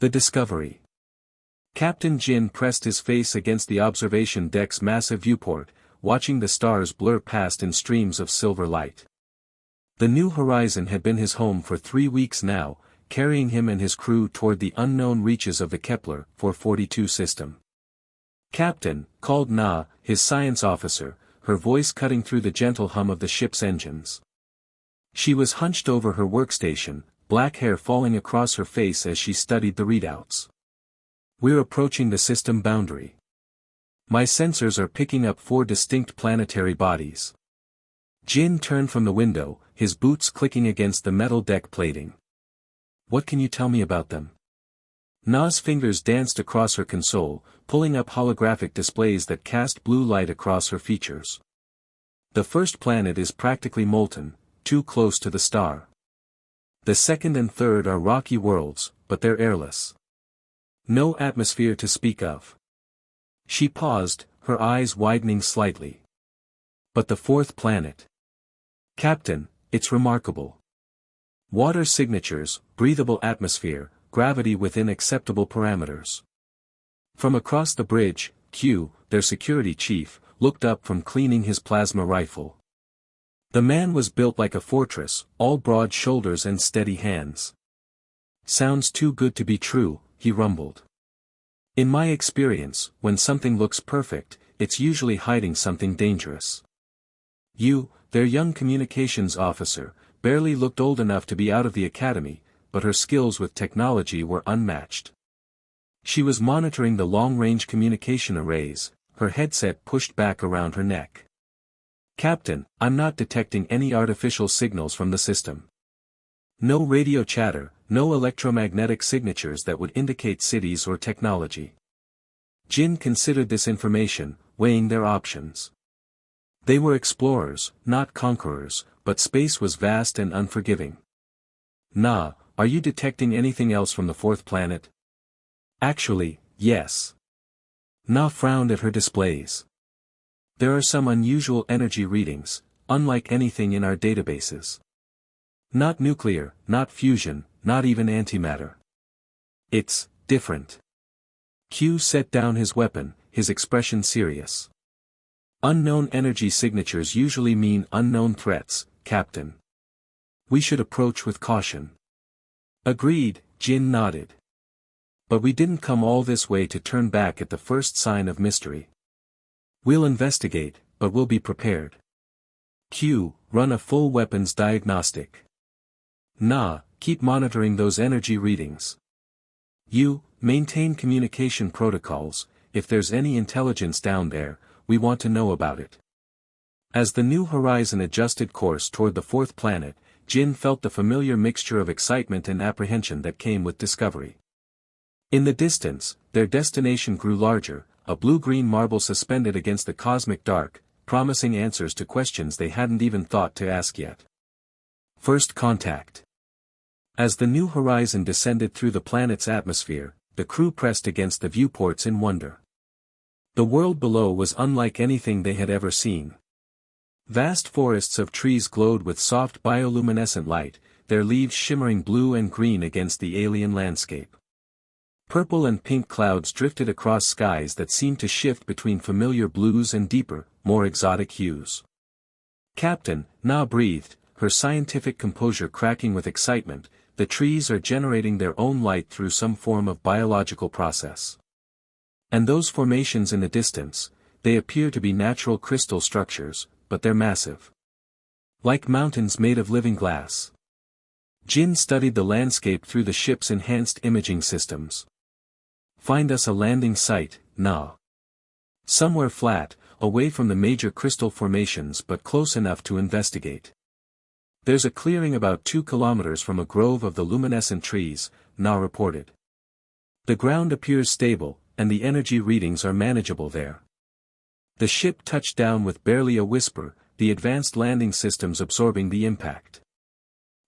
The discovery. Captain Jyn pressed his face against the observation deck's massive viewport, watching the stars blur past in streams of silver light. The New Horizon had been his home for 3 weeks now, carrying him and his crew toward the unknown reaches of the Kepler 442 system. "Captain," called Na, his science officer, her voice cutting through the gentle hum of the ship's engines. She was hunched over her workstation, black hair falling across her face as she studied the readouts. "We're approaching the system boundary. My sensors are picking up 4 distinct planetary bodies." Jyn turned from the window, his boots clicking against the metal deck plating. "What can you tell me about them?" Na's fingers danced across her console, pulling up holographic displays that cast blue light across her features. "The first planet is practically molten, too close to the star. The second and third are rocky worlds, but they're airless. No atmosphere to speak of." She paused, her eyes widening slightly. "But the fourth planet? Captain, it's remarkable. Water signatures, breathable atmosphere, gravity within acceptable parameters." From across the bridge, Q, their security chief, looked up from cleaning his plasma rifle. The man was built like a fortress, all broad shoulders and steady hands. "Sounds too good to be true," he rumbled. "In my experience, when something looks perfect, it's usually hiding something dangerous." You, their young communications officer, barely looked old enough to be out of the academy, but her skills with technology were unmatched. She was monitoring the long-range communication arrays, her headset pushed back around her neck. "Captain, I'm not detecting any artificial signals from the system. No radio chatter, no electromagnetic signatures that would indicate cities or technology." Jyn considered this information, weighing their options. They were explorers, not conquerors, but space was vast and unforgiving. "Na, are you detecting anything else from the fourth planet?" "Actually, yes." Na frowned at her displays. "There are some unusual energy readings, unlike anything in our databases. Not nuclear, not fusion, not even antimatter. It's different." Q set down his weapon, his expression serious. "Unknown energy signatures usually mean unknown threats, Captain. We should approach with caution." "Agreed," Jyn nodded. "But we didn't come all this way to turn back at the first sign of mystery. We'll investigate, but we'll be prepared." Q, run a full weapons diagnostic. Na, keep monitoring those energy readings. You, maintain communication protocols. If there's any intelligence down there, we want to know about it. As the New Horizon adjusted course toward the fourth planet, Jyn felt the familiar mixture of excitement and apprehension that came with discovery. In the distance, their destination grew larger, a blue-green marble suspended against the cosmic dark, promising answers to questions they hadn't even thought to ask yet. First contact. As the New Horizon descended through the planet's atmosphere, the crew pressed against the viewports in wonder. The world below was unlike anything they had ever seen. Vast forests of trees glowed with soft bioluminescent light, their leaves shimmering blue and green against the alien landscape. Purple and pink clouds drifted across skies that seemed to shift between familiar blues and deeper, more exotic hues. "Captain," Na breathed, her scientific composure cracking with excitement, "the trees are generating their own light through some form of biological process. And those formations in the distance, they appear to be natural crystal structures, but they're massive. Like mountains made of living glass." Jyn studied the landscape through the ship's enhanced imaging systems. "Find us a landing site, Na. Somewhere flat, away from the major crystal formations but close enough to investigate. There's a clearing about 2 kilometers from a grove of the luminescent trees," Na reported. "The ground appears stable, and the energy readings are manageable there." The ship touched down with barely a whisper, the advanced landing systems absorbing the impact.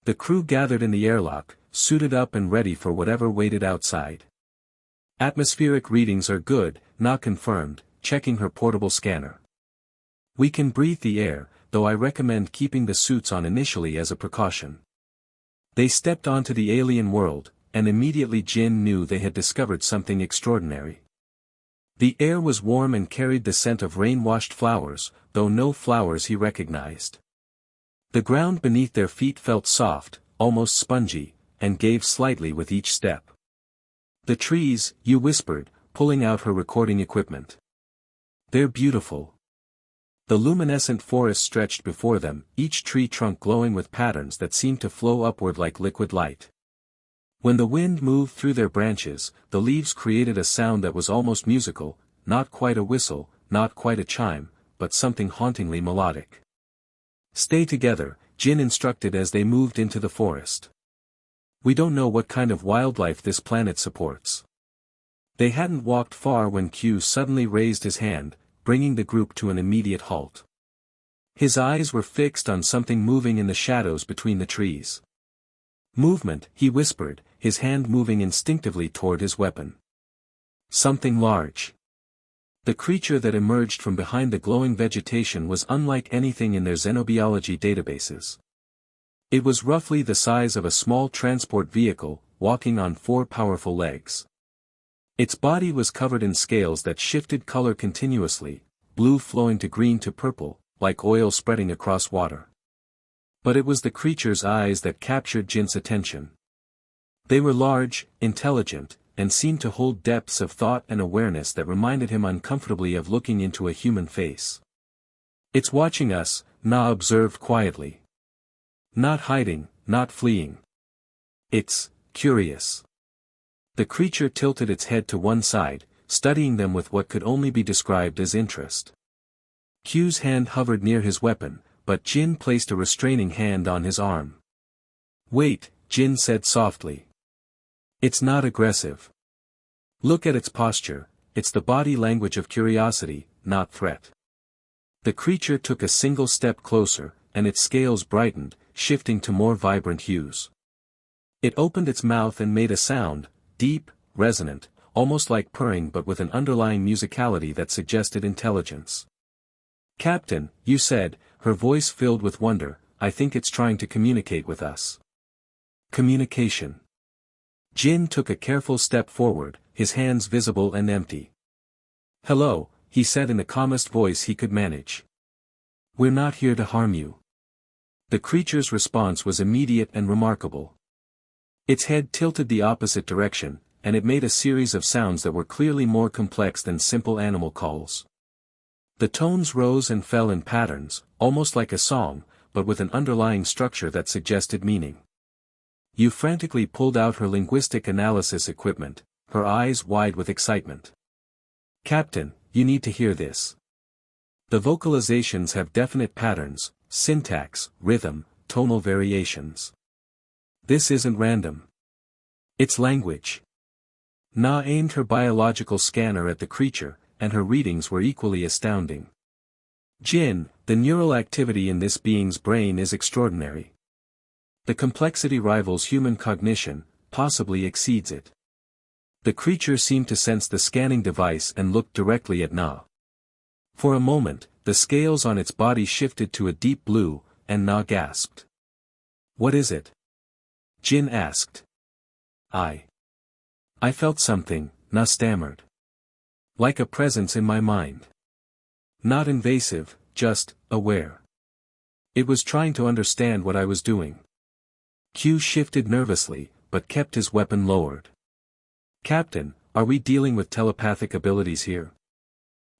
The crew gathered in the airlock, suited up and ready for whatever waited outside. "Atmospheric readings are good," Na confirmed, checking her portable scanner. "We can breathe the air, though I recommend keeping the suits on initially as a precaution." They stepped onto the alien world, and immediately Jyn knew they had discovered something extraordinary. The air was warm and carried the scent of rain-washed flowers, though no flowers he recognized. The ground beneath their feet felt soft, almost spongy, and gave slightly with each step. "The trees," you whispered, pulling out her recording equipment. "They're beautiful." The luminescent forest stretched before them, each tree trunk glowing with patterns that seemed to flow upward like liquid light. When the wind moved through their branches, the leaves created a sound that was almost musical, not quite a whistle, not quite a chime, but something hauntingly melodic. "Stay together," Jyn instructed as they moved into the forest. "We don't know what kind of wildlife this planet supports." They hadn't walked far when Q suddenly raised his hand, bringing the group to an immediate halt. His eyes were fixed on something moving in the shadows between the trees. "Movement," he whispered, his hand moving instinctively toward his weapon. Something large. The creature that emerged from behind the glowing vegetation was unlike anything in their xenobiology databases. It was roughly the size of a small transport vehicle, walking on 4 powerful legs. Its body was covered in scales that shifted color continuously, blue flowing to green to purple, like oil spreading across water. But it was the creature's eyes that captured Jyn's attention. They were large, intelligent, and seemed to hold depths of thought and awareness that reminded him uncomfortably of looking into a human face. "It's watching us," Na observed quietly. "Not hiding, not fleeing. It's curious." The creature tilted its head to one side, studying them with what could only be described as interest. Q's hand hovered near his weapon, but Jyn placed a restraining hand on his arm. "Wait," Jyn said softly. "It's not aggressive. Look at its posture, it's the body language of curiosity, not threat." The creature took a single step closer, and its scales brightened, shifting to more vibrant hues. It opened its mouth and made a sound, deep, resonant, almost like purring but with an underlying musicality that suggested intelligence. "Captain," you said, her voice filled with wonder, "I think it's trying to communicate with us." Communication. Jyn took a careful step forward, his hands visible and empty. "Hello," he said in the calmest voice he could manage. "We're not here to harm you." The creature's response was immediate and remarkable. Its head tilted the opposite direction, and it made a series of sounds that were clearly more complex than simple animal calls. The tones rose and fell in patterns, almost like a song, but with an underlying structure that suggested meaning. You frantically pulled out her linguistic analysis equipment, her eyes wide with excitement. "Captain, you need to hear this. The vocalizations have definite patterns, syntax, rhythm, tonal variations. This isn't random. It's language." Na aimed her biological scanner at the creature, and her readings were equally astounding. "Jyn, the neural activity in this being's brain is extraordinary. The complexity rivals human cognition, possibly exceeds it." The creature seemed to sense the scanning device and looked directly at Na. For a moment, the scales on its body shifted to a deep blue, and Na gasped. "What is it?" Jyn asked. I felt something," Na stammered. "Like a presence in my mind. Not invasive, just aware. It was trying to understand what I was doing." Q shifted nervously, but kept his weapon lowered. "Captain, are we dealing with telepathic abilities here?"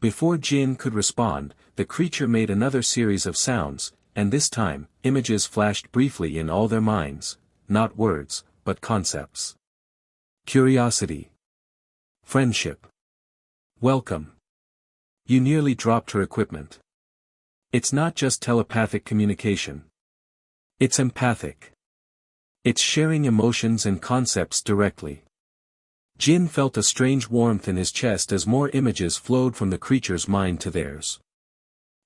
Before Jyn could respond, the creature made another series of sounds, and this time, images flashed briefly in all their minds, not words, but concepts. Curiosity. Friendship. Welcome. You nearly dropped her equipment. It's not just telepathic communication. It's empathic. It's sharing emotions and concepts directly. Jyn felt a strange warmth in his chest as more images flowed from the creature's mind to theirs.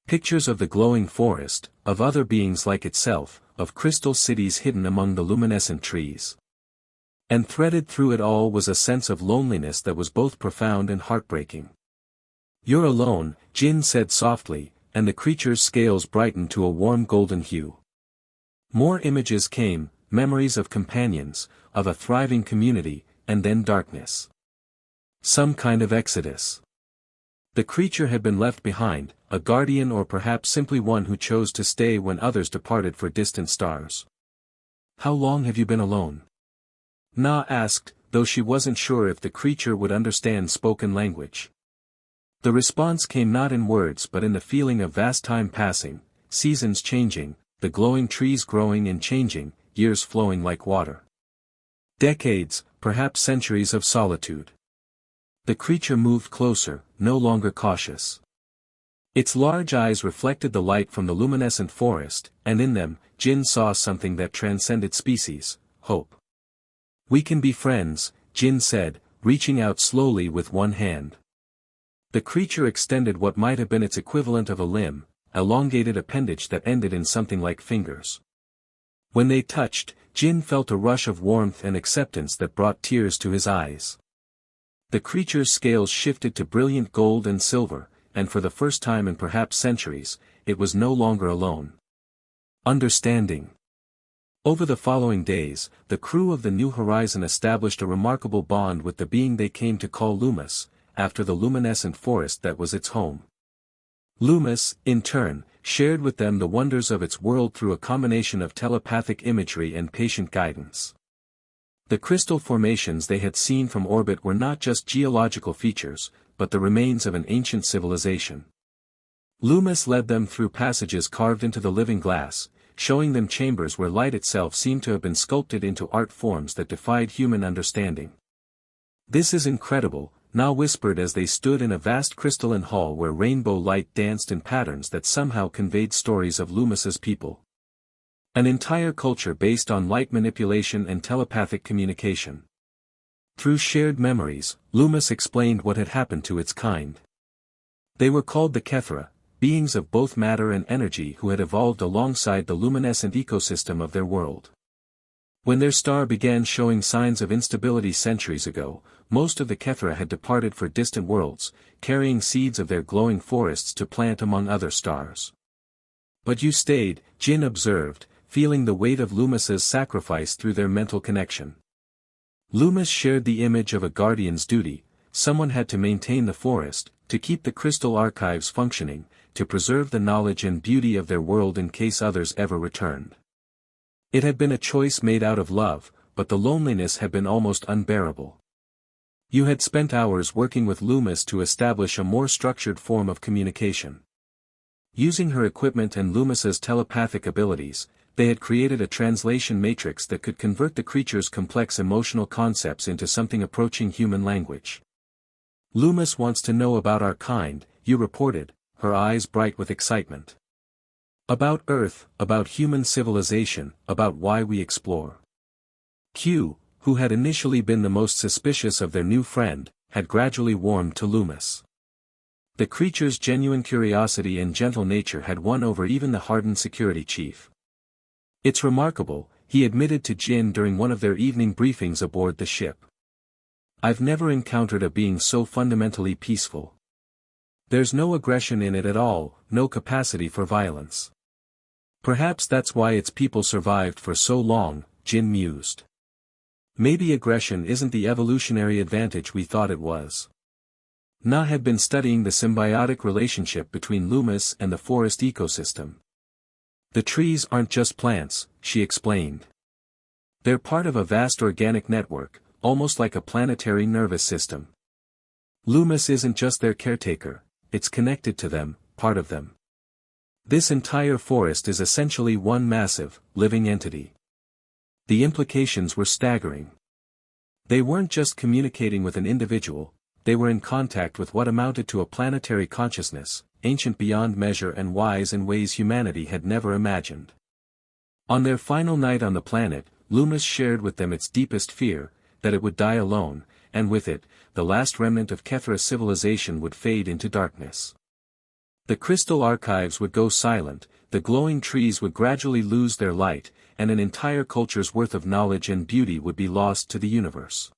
Pictures of the glowing forest, of other beings like itself, of crystal cities hidden among the luminescent trees. And threaded through it all was a sense of loneliness that was both profound and heartbreaking. "You're alone," Jyn said softly, and the creature's scales brightened to a warm golden hue. More images came, memories of companions, of a thriving community, and then darkness. Some kind of exodus. The creature had been left behind, a guardian or perhaps simply one who chose to stay when others departed for distant stars. "How long have you been alone?" Na asked, though she wasn't sure if the creature would understand spoken language. The response came not in words but in the feeling of vast time passing, seasons changing, the glowing trees growing and changing, years flowing like water. Decades, perhaps centuries of solitude. The creature moved closer, no longer cautious. Its large eyes reflected the light from the luminescent forest, and in them, Jyn saw something that transcended species: hope. "We can be friends," Jyn said, reaching out slowly with one hand. The creature extended what might have been its equivalent of a limb, elongated appendage that ended in something like fingers. When they touched, Jyn felt a rush of warmth and acceptance that brought tears to his eyes. The creature's scales shifted to brilliant gold and silver, and for the first time in perhaps centuries, it was no longer alone. Understanding. Over the following days, the crew of the New Horizon established a remarkable bond with the being they came to call Loomis, after the luminescent forest that was its home. Loomis, in turn, shared with them the wonders of its world through a combination of telepathic imagery and patient guidance. The crystal formations they had seen from orbit were not just geological features, but the remains of an ancient civilization. Loomis led them through passages carved into the living glass, showing them chambers where light itself seemed to have been sculpted into art forms that defied human understanding. "This is incredible," Na whispered as they stood in a vast crystalline hall where rainbow light danced in patterns that somehow conveyed stories of Loomis's people. An entire culture based on light manipulation and telepathic communication. Through shared memories, Loomis explained what had happened to its kind. They were called the Kethra, beings of both matter and energy who had evolved alongside the luminescent ecosystem of their world. When their star began showing signs of instability centuries ago, most of the Kethra had departed for distant worlds, carrying seeds of their glowing forests to plant among other stars. "But you stayed," Jyn observed, feeling the weight of Loomis's sacrifice through their mental connection. Loomis shared the image of a guardian's duty: someone had to maintain the forest, to keep the crystal archives functioning, to preserve the knowledge and beauty of their world in case others ever returned. It had been a choice made out of love, but the loneliness had been almost unbearable. "You had spent hours working with Loomis to establish a more structured form of communication. Using her equipment and Loomis's telepathic abilities, they had created a translation matrix that could convert the creature's complex emotional concepts into something approaching human language. Loomis wants to know about our kind," you reported, her eyes bright with excitement. "About Earth, about human civilization, about why we explore." Q, who had initially been the most suspicious of their new friend, had gradually warmed to Loomis. The creature's genuine curiosity and gentle nature had won over even the hardened security chief. "It's remarkable," he admitted to Jyn during one of their evening briefings aboard the ship. "I've never encountered a being so fundamentally peaceful. There's no aggression in it at all, no capacity for violence. Perhaps that's why its people survived for so long," Jyn mused. "Maybe aggression isn't the evolutionary advantage we thought it was." Na had been studying the symbiotic relationship between Loomis and the forest ecosystem. "The trees aren't just plants," she explained. "They're part of a vast organic network, almost like a planetary nervous system. Loomis isn't just their caretaker, it's connected to them, part of them. This entire forest is essentially one massive, living entity." The implications were staggering. They weren't just communicating with an individual, they were in contact with what amounted to a planetary consciousness, ancient beyond measure and wise in ways humanity had never imagined. On their final night on the planet, Loomis shared with them its deepest fear, that it would die alone, and with it, the last remnant of Kethra civilization would fade into darkness. The crystal archives would go silent, the glowing trees would gradually lose their light, and an entire culture's worth of knowledge and beauty would be lost to the universe.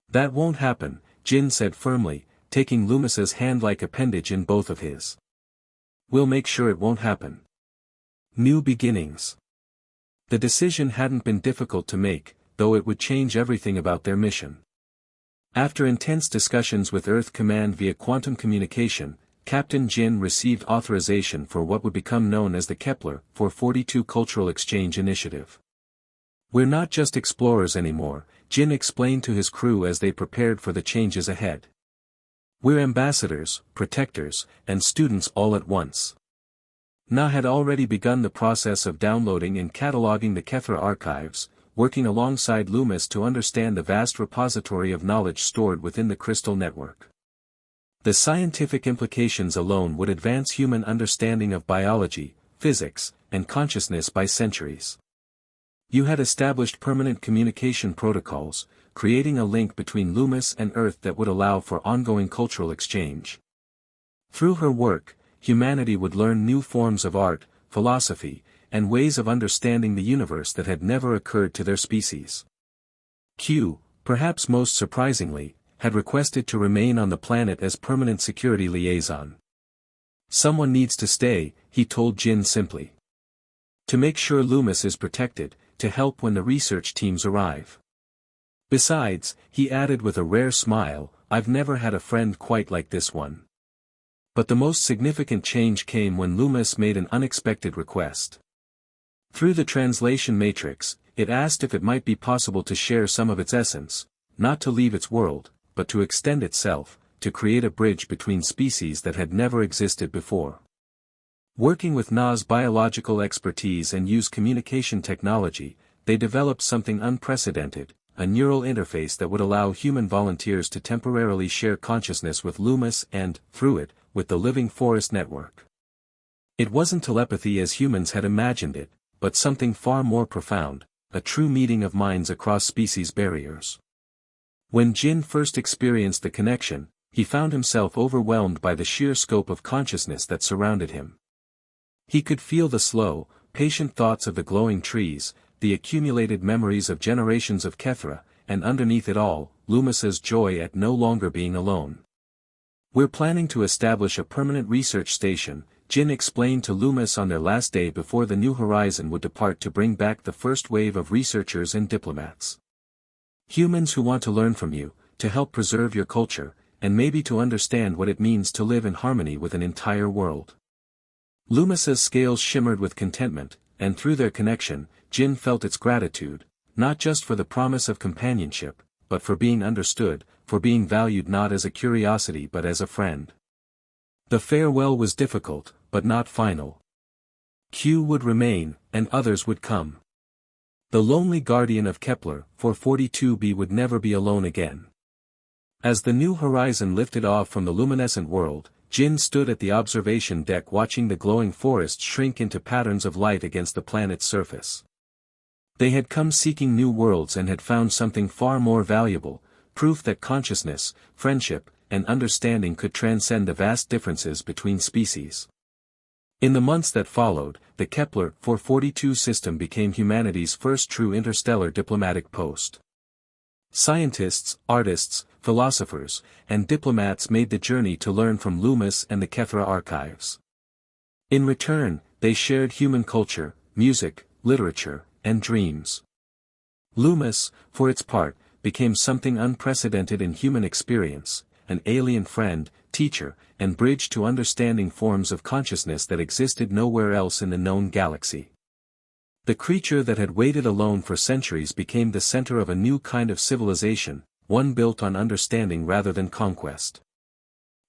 "That won't happen," Jyn said firmly, taking Loomis's hand-like appendage in both of his. "We'll make sure it won't happen." New beginnings. The decision hadn't been difficult to make, though it would change everything about their mission. After intense discussions with Earth Command via quantum communication, Captain Jyn received authorization for what would become known as the Kepler 442 Cultural Exchange Initiative. "We're not just explorers anymore," Jyn explained to his crew as they prepared for the changes ahead. "We're ambassadors, protectors, and students all at once." Na had already begun the process of downloading and cataloging the Kethra archives, working alongside Loomis to understand the vast repository of knowledge stored within the crystal network. The scientific implications alone would advance human understanding of biology, physics, and consciousness by centuries. You had established permanent communication protocols, creating a link between Loomis and Earth that would allow for ongoing cultural exchange. Through her work, humanity would learn new forms of art, philosophy, and ways of understanding the universe that had never occurred to their species. Q, perhaps most surprisingly, had requested to remain on the planet as permanent security liaison. "Someone needs to stay," he told Jyn simply. "To make sure Loomis is protected, to help when the research teams arrive. Besides," he added with a rare smile, "I've never had a friend quite like this one." But the most significant change came when Loomis made an unexpected request. Through the translation matrix, it asked if it might be possible to share some of its essence, not to leave its world, but to extend itself, to create a bridge between species that had never existed before. Working with Na's biological expertise and use communication technology, they developed something unprecedented, a neural interface that would allow human volunteers to temporarily share consciousness with Loomis and, through it, with the living forest network. It wasn't telepathy as humans had imagined it, but something far more profound, a true meeting of minds across species barriers. When Jyn first experienced the connection, he found himself overwhelmed by the sheer scope of consciousness that surrounded him. He could feel the slow, patient thoughts of the glowing trees, the accumulated memories of generations of Kethra, and underneath it all, Loomis's joy at no longer being alone. "We're planning to establish a permanent research station," Jyn explained to Loomis on their last day before the New Horizon would depart to bring back the first wave of researchers and diplomats. "Humans who want to learn from you, to help preserve your culture, and maybe to understand what it means to live in harmony with an entire world." Loomis's scales shimmered with contentment, and through their connection, Jyn felt its gratitude, not just for the promise of companionship, but for being understood, for being valued not as a curiosity but as a friend. The farewell was difficult, but not final. Q would remain, and others would come. The lonely guardian of Kepler 442b would never be alone again. As the New Horizon lifted off from the luminescent world, Jyn stood at the observation deck watching the glowing forest shrink into patterns of light against the planet's surface. They had come seeking new worlds and had found something far more valuable, proof that consciousness, friendship, and understanding could transcend the vast differences between species. In the months that followed, the Kepler 442 system became humanity's first true interstellar diplomatic post. Scientists, artists, philosophers, and diplomats made the journey to learn from Loomis and the Kethra archives. In return, they shared human culture, music, literature, and dreams. Loomis, for its part, became something unprecedented in human experience, an alien friend, teacher, and bridge to understanding forms of consciousness that existed nowhere else in the known galaxy. The creature that had waited alone for centuries became the center of a new kind of civilization, one built on understanding rather than conquest.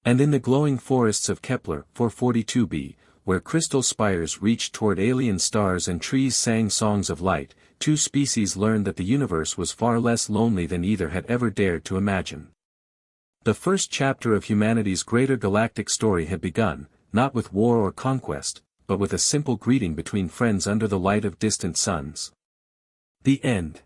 And in the glowing forests of Kepler 442b, where crystal spires reached toward alien stars and trees sang songs of light, two species learned that the universe was far less lonely than either had ever dared to imagine. The first chapter of humanity's greater galactic story had begun, not with war or conquest, but with a simple greeting between friends under the light of distant suns. The end.